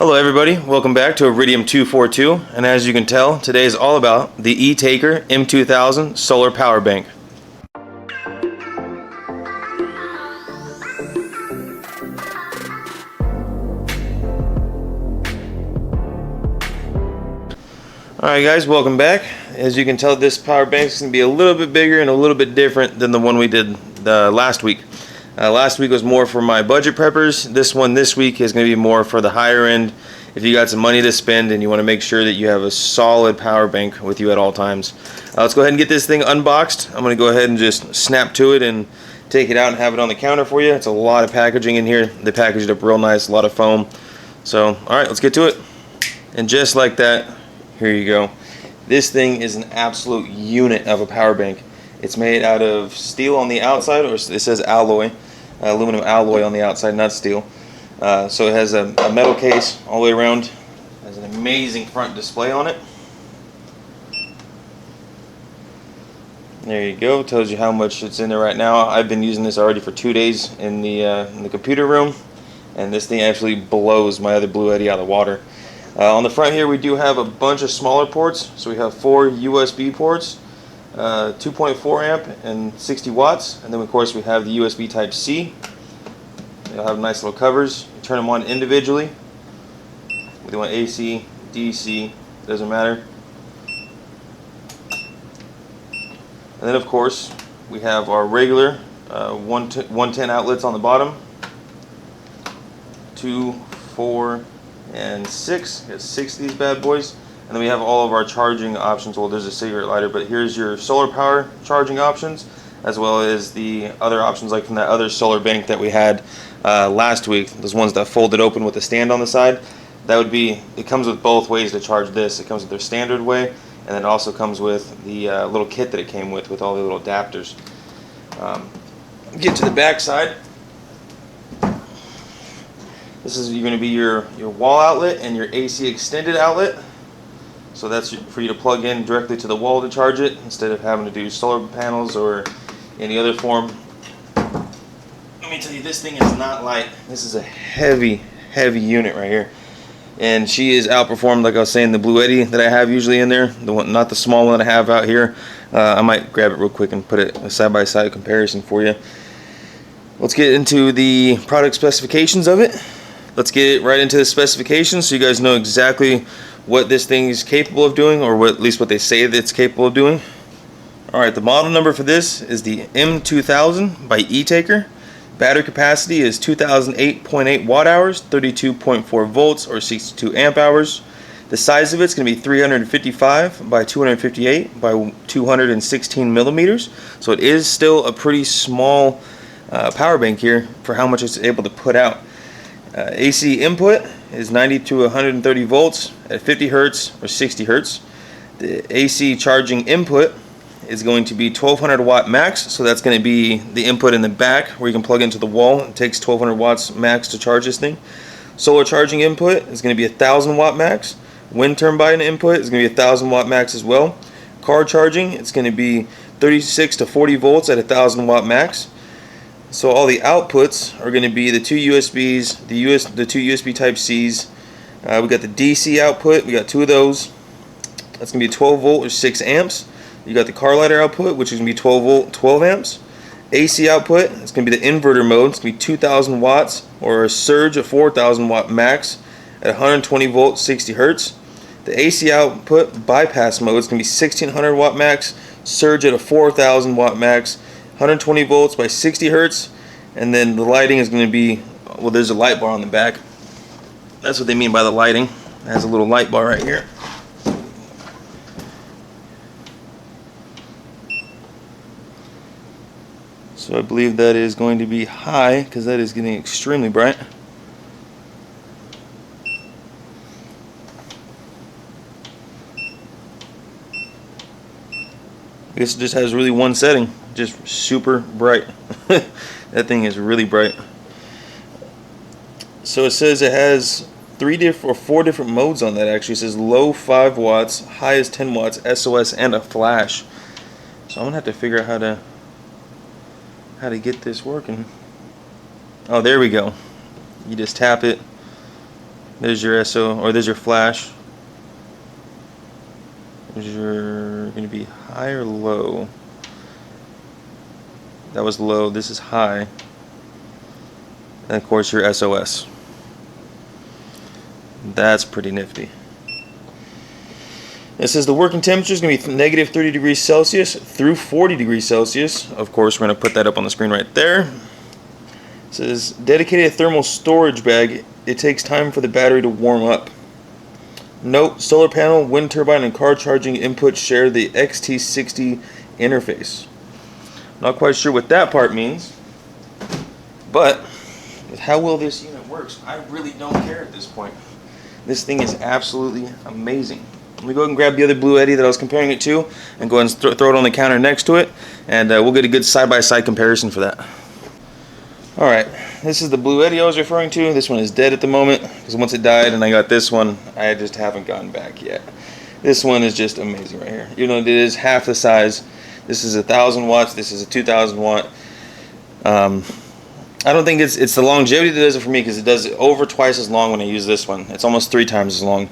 Hello everybody, welcome back to Iridium 242, and as you can tell, today is all about the E-Taker M2000 solar power bank. Alright guys, welcome back. As you can tell, this power bank is going to be a little bit bigger and a little bit different than the one we did last week. Last week was more for my budget preppers. This one this week is going to be more for the higher end. If you got some money to spend and you want to make sure that you have a solid power bank with you at all times. Let's go ahead and get this thing unboxed. I'm going to go ahead and just snap to it and take it out and have it on the counter for you. It's a lot of packaging in here. They packaged it up real nice, a lot of foam. So, alright, let's get to it. And just like that, here you go. This thing is an absolute unit of a power bank. It's made out of steel on the outside, or it says alloy, aluminum alloy on the outside, not steel. So it has a metal case all the way around. It has an amazing front display on it. There you go. Tells you how much it's in there right now. I've been using this already for 2 days in the computer room, and this thing actually blows my other Blue Yeti out of the water. On the front here, we do have a bunch of smaller ports. So we have 4 USB ports, 2.4 amp and 60 watts, and then of course we have the USB type C. They'll have nice little covers. You turn them on individually. Whether you want AC, DC, doesn't matter. And then of course we have our regular 110 outlets on the bottom. 2, 4, and 6. Got 6 of these bad boys. And then we have all of our charging options. Well, there's a cigarette lighter, but here's your solar power charging options, as well as the other options like from that other solar bank that we had last week. Those ones that folded open with a stand on the side. That would be, it comes with both ways to charge this. It comes with their standard way, and then it also comes with the little kit that it came with all the little adapters. Get to the back side. This is going to be your wall outlet and your AC extended outlet. So that's for you to plug in directly to the wall to charge it instead of having to do solar panels or any other form. Let me tell you, this thing is not light. This is a heavy unit right here. And she is outperformed, like I was saying, the Blue Yeti that I have usually in there. The one, not the small one that I have out here. I might grab it real quick and put it a side-by-side comparison for you. Let's get into the product specifications of it. Let's get right into the specifications so you guys know exactly what this thing is capable of doing, or at least what they say that it's capable of doing. Alright, the model number for this is the M2000 by E-Taker. Battery capacity is 2008.8 watt hours, 32.4 volts, or 62 amp hours. The size of it's going to be 355 by 258 by 216 millimeters. So it is still a pretty small power bank here for how much it's able to put out. AC input is 90 to 130 volts at 50 hertz or 60 hertz. The AC charging input is going to be 1200 watt max, so that's going to be the input in the back where you can plug into the wall. It takes 1200 watts max to charge this thing. Solar charging input is going to be 1000 watt max. Wind turbine input is going to be 1000 watt max as well. Car charging, it's going to be 36 to 40 volts at 1000 watt max. So all the outputs are going to be the 2 USBs, the 2 USB type Cs. We got the DC output, we got 2 of those. That's going to be 12 volt or 6 amps. You got the car lighter output, which is going to be 12 volt, 12 amps. AC output, it's going to be the inverter mode. It's going to be 2000 watts or a surge of 4000 watt max at 120 volts, 60 hertz. The AC output bypass mode is going to be 1600 watt max, surge at a 4000 watt max, 120 volts by 60 hertz. And then the lighting is going to be, well, there's a light bar on the back. That's what they mean by the lighting. It has a little light bar right here. So I believe that is going to be high because that is getting extremely bright. I guess it just has really one setting, just super bright. That thing is really bright. So it says it has 4 different modes on that. Actually, it says low 5 watts, high is 10 watts, SOS, and a flash. So I'm gonna have to figure out how to get this working. Oh, there we go. You just tap it There's your SO, or there's your flash. There's your going to be high or low. That was low. This is high. And of course your SOS. That's pretty nifty. It says the working temperature is going to be negative 30 degrees Celsius through 40 degrees Celsius. Of course, we're going to put that up on the screen right there. It says dedicated thermal storage bag. It takes time for the battery to warm up. Note, solar panel, wind turbine, and car charging inputs share the XT60 interface. Not quite sure what that part means, but with how well this unit works, I really don't care at this point. This thing is absolutely amazing. Let me go ahead and grab the other Blue Eddy that I was comparing it to and go ahead and throw it on the counter next to it, and we'll get a good side-by-side comparison for that. Alright, this is the Blue Eddy I was referring to. This one is dead at the moment because once it died and I got this one, I just haven't gotten back yet. This one is just amazing right here. Even though it is half the size, this is 1,000 watts, this is a 2,000 watt. I don't think it's the longevity that does it for me, because it does it over twice as long when I use this one. It's almost 3 times as long.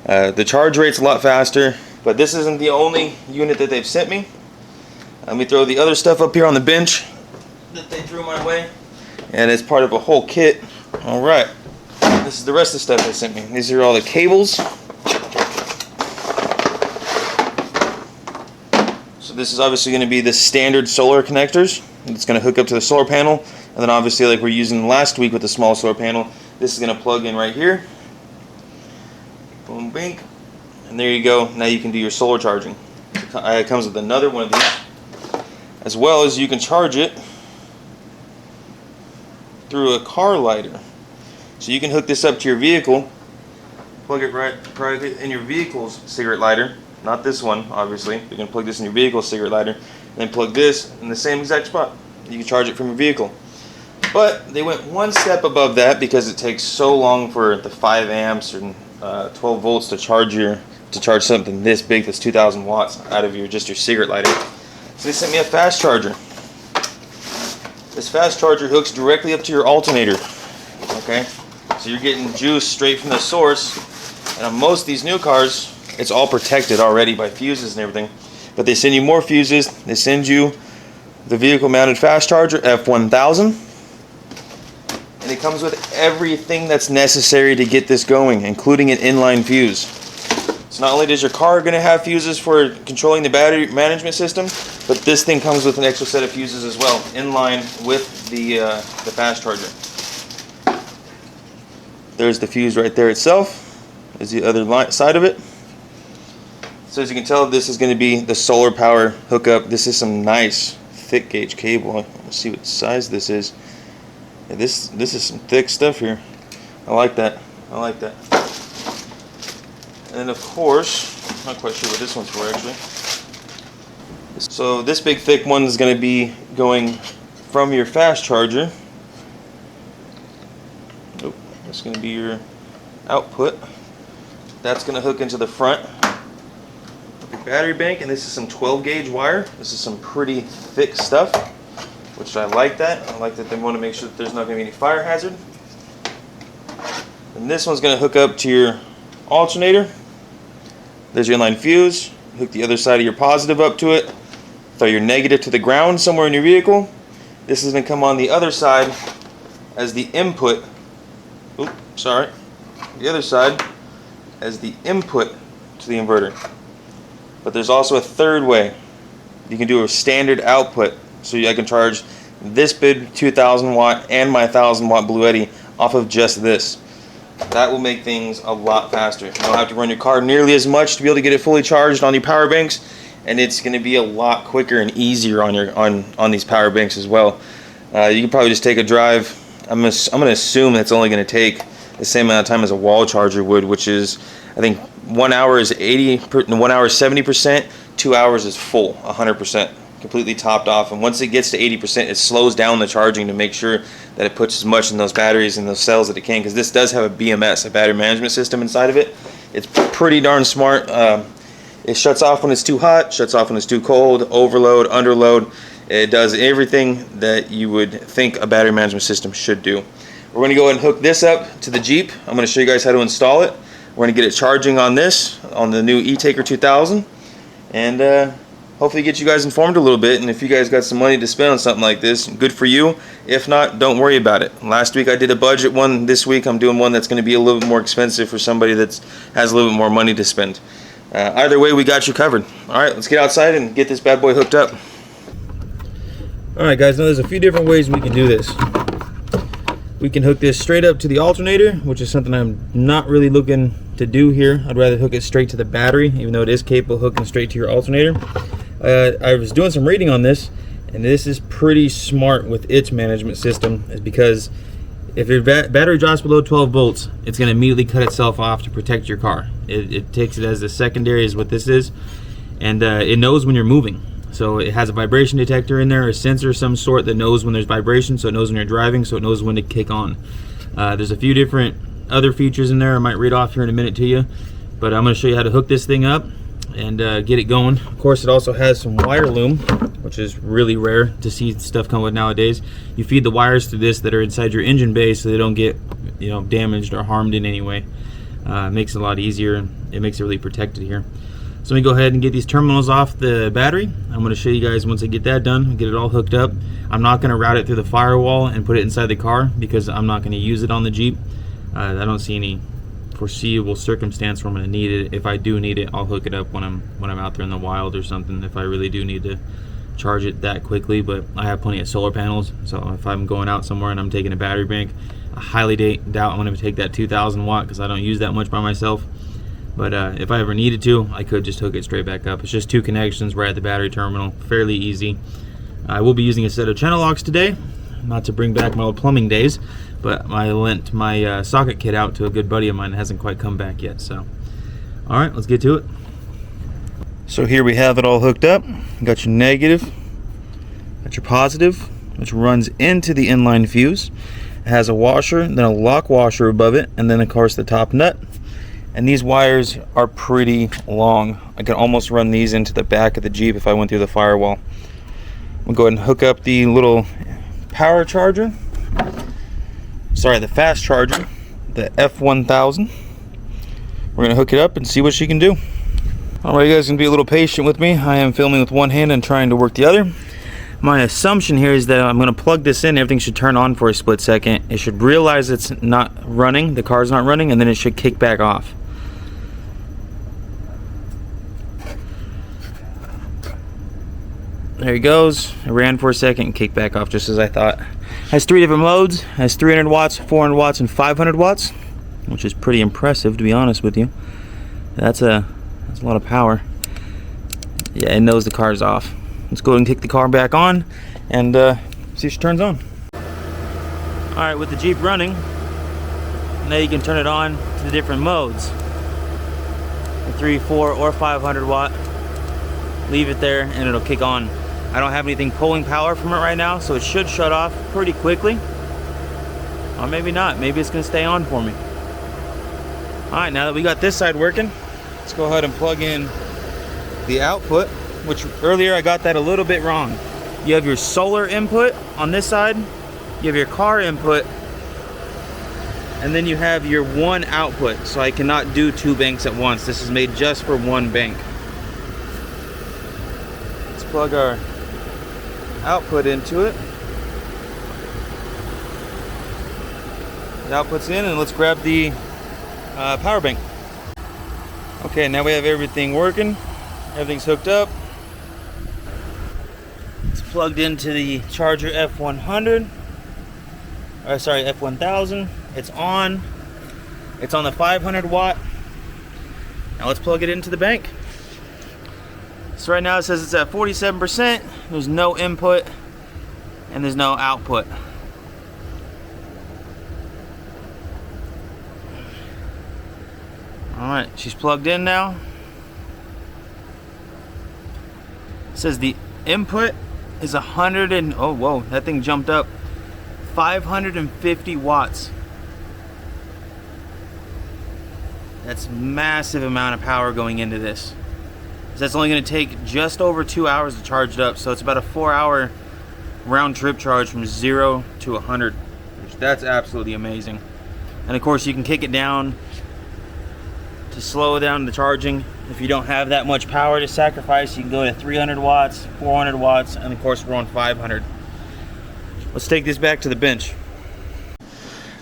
The charge rate's a lot faster, but this isn't the only unit that they've sent me. Let me throw the other stuff up here on the bench that they threw my way, and it's part of a whole kit. Alright, this is the rest of the stuff they sent me. These are all the cables. So this is obviously going to be the standard solar connectors. It's going to hook up to the solar panel, and then obviously, like we're using last week with the small solar panel, this is going to plug in right here. Boom, bink, and there you go. Now you can do your solar charging. It comes with another one of these, as well as you can charge it through a car lighter. So you can hook this up to your vehicle, plug it right in your vehicle's cigarette lighter. Not this one, obviously. You can plug this in your vehicle's cigarette lighter, and then plug this in the same exact spot. You can charge it from your vehicle. But they went one step above that, because it takes so long for the 5 amps and 12 volts to charge something this big, that's 2,000 watts out of just your cigarette lighter. So they sent me a fast charger. This fast charger hooks directly up to your alternator. Okay, so you're getting juice straight from the source. And on most of these new cars, it's all protected already by fuses and everything. But they send you more fuses. They send you the vehicle mounted fast charger, F1000. And it comes with everything that's necessary to get this going, including an inline fuse. So not only does your car going to have fuses for controlling the battery management system, but this thing comes with an extra set of fuses as well, in line with the fast charger. There's the fuse right there itself. There's the other side of it. So as you can tell, this is going to be the solar power hookup. This is some nice thick gauge cable. Let's see what size this is. Yeah, this is some thick stuff here. I like that. I like that. And then of course, not quite sure what this one's for actually. So this big thick one is going to be going from your fast charger. Oh, that's going to be your output. That's going to hook into the front of your battery bank, and this is some 12 gauge wire. This is some pretty thick stuff, which I like that. I like that they want to make sure that there's not going to be any fire hazard. And this one's going to hook up to your alternator. There's your inline fuse. Hook the other side of your positive up to it. Throw your negative to the ground somewhere in your vehicle. This is going to come on the other side as the input. Oops, sorry. The other side as the input to the inverter. But there's also a third way. You can do a standard output. So I can charge this big 2,000 watt and my 1,000 watt Blue Eddy off of just this. That will make things a lot faster. You don't have to run your car nearly as much to be able to get it fully charged on your power banks, and it's going to be a lot quicker and easier on your on these power banks as well. You can probably just take a drive. I'm going to assume it's only going to take the same amount of time as a wall charger would, which is, I think 1 hour is 1 hour is 70%, 2 hours is full, 100%. Completely topped off, and once it gets to 80%, it slows down the charging to make sure that it puts as much in those batteries and those cells that it can, because this does have a BMS, a battery management system inside of it. It's pretty darn smart. It shuts off when it's too hot, shuts off when it's too cold, overload, underload. It does everything that you would think a battery management system should do. We're going to go ahead and hook this up to the Jeep. I'm going to show you guys how to install it. We're going to get it charging on this, on the new E-Taker 2000, and hopefully get you guys informed a little bit. And if you guys got some money to spend on something like this, good for you. If not, don't worry about it. Last week I did a budget one. This week I'm doing one that's going to be a little bit more expensive for somebody that has a little bit more money to spend. Either way, we got you covered. Alright, let's get outside and get this bad boy hooked up. Alright guys, now there's a few different ways we can do this. We can hook this straight up to the alternator, which is something I'm not really looking to do here. I'd rather hook it straight to the battery, even though it is capable of hooking straight to your alternator. I was doing some reading on this, and this is pretty smart with its management system, is because if your battery drops below 12 volts, it's going to immediately cut itself off to protect your car. It takes it as a secondary, is what this is, and it knows when you're moving. So it has a vibration detector in there, a sensor of some sort that knows when there's vibration, so it knows when you're driving, so it knows when to kick on. There's a few different other features in there I might read off here in a minute to you, but I'm going to show you how to hook this thing up and get it going. Of course, it also has some wire loom, which is really rare to see stuff come with nowadays. You feed the wires through this that are inside your engine bay so they don't get, you know, damaged or harmed in any way. It makes it a lot easier, and it makes it really protected here. So let me go ahead and get these terminals off the battery. I'm going to show you guys once I get that done, get it all hooked up. I'm not going to route it through the firewall and put it inside the car because I'm not going to use it on the Jeep. I don't see any foreseeable circumstance where I'm going to need it. If I do need it, I'll hook it up when I'm out there in the wild or something, if I really do need to charge it that quickly. But I have plenty of solar panels, so if I'm going out somewhere and I'm taking a battery bank, I highly doubt I'm going to take that 2000 watt because I don't use that much by myself. But if I ever needed to, I could just hook it straight back up. It's just 2 connections right at the battery terminal, fairly easy. I will be using a set of channel locks today, not to bring back my old plumbing days, but I lent my socket kit out to a good buddy of mine that hasn't quite come back yet. So, all right, let's get to it. So here we have it all hooked up. You got your negative, got your positive, which runs into the inline fuse. It has a washer, then a lock washer above it, and then of course the top nut. And these wires are pretty long. I can almost run these into the back of the Jeep if I went through the firewall. We'll go ahead and hook up the little power charger. Sorry, the fast charger, the F1000. We're gonna hook it up and see what she can do. All right, you guys can be a little patient with me. I am filming with one hand and trying to work the other. My assumption here is that I'm gonna plug this in. Everything should turn on for a split second. It should realize it's not running, the car's not running, and then it should kick back off. There he goes. It ran for a second and kicked back off just as I thought. Has 3 different modes. Has 300 watts, 400 watts, and 500 watts, which is pretty impressive, to be honest with you. That's a lot of power. Yeah, it knows the car's off. Let's go ahead and kick the car back on and see if she turns on. All right, with the Jeep running, now you can turn it on to the different modes. The 3, 4, or 500 watt. Leave it there and it'll kick on. I don't have anything pulling power from it right now, so it should shut off pretty quickly. Or maybe not. Maybe it's gonna stay on for me. All right, now that we got this side working, let's go ahead and plug in the output, which earlier I got that a little bit wrong. You have your solar input on this side, you have your car input, and then you have your one output. So I cannot do 2 banks at once. This is made just for one bank. Let's plug our output into it. The output's in, and let's grab the power bank. Okay, now we have everything working. Everything's hooked up. It's plugged into the charger F1000. F1000. It's on. It's on the 500 watt. Now let's plug it into the bank. So right now it says it's at 47%. There's no input and there's no output. Alright, she's plugged in now. It says the input is 100 and, oh whoa, that thing jumped up. 550 watts. That's massive amount of power going into this. So that's only going to take just over 2 hours to charge it up. So it's about a 4-hour round trip charge from 0 to 100. That's absolutely amazing. And of course you can kick it down to slow down the charging. If you don't have that much power to sacrifice, you can go to 300 watts, 400 watts, and of course we're on 500. Let's take this back to the bench.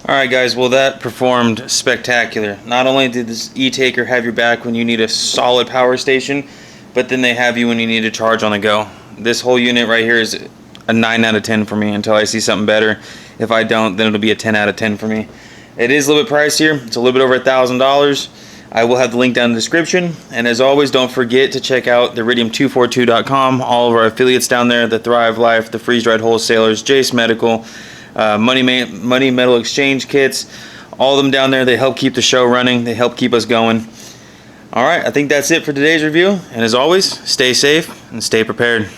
Alright guys, well that performed spectacular. Not only did this e-taker have your back when you need a solid power station, but then they have you when you need to charge on the go. This whole unit right here is a 9 out of 10 for me until I see something better. If I don't, then it'll be a 10 out of 10 for me. It is a little bit pricier. It's a little bit over $1,000. I will have the link down in the description. And as always, don't forget to check out theridium242.com. All of our affiliates down there, the Thrive Life, the Freeze Dried Wholesalers, Jace Medical, Money Metal Exchange Kits, all of them down there. They help keep the show running. They help keep us going. Alright, I think that's it for today's review. And as always, stay safe and stay prepared.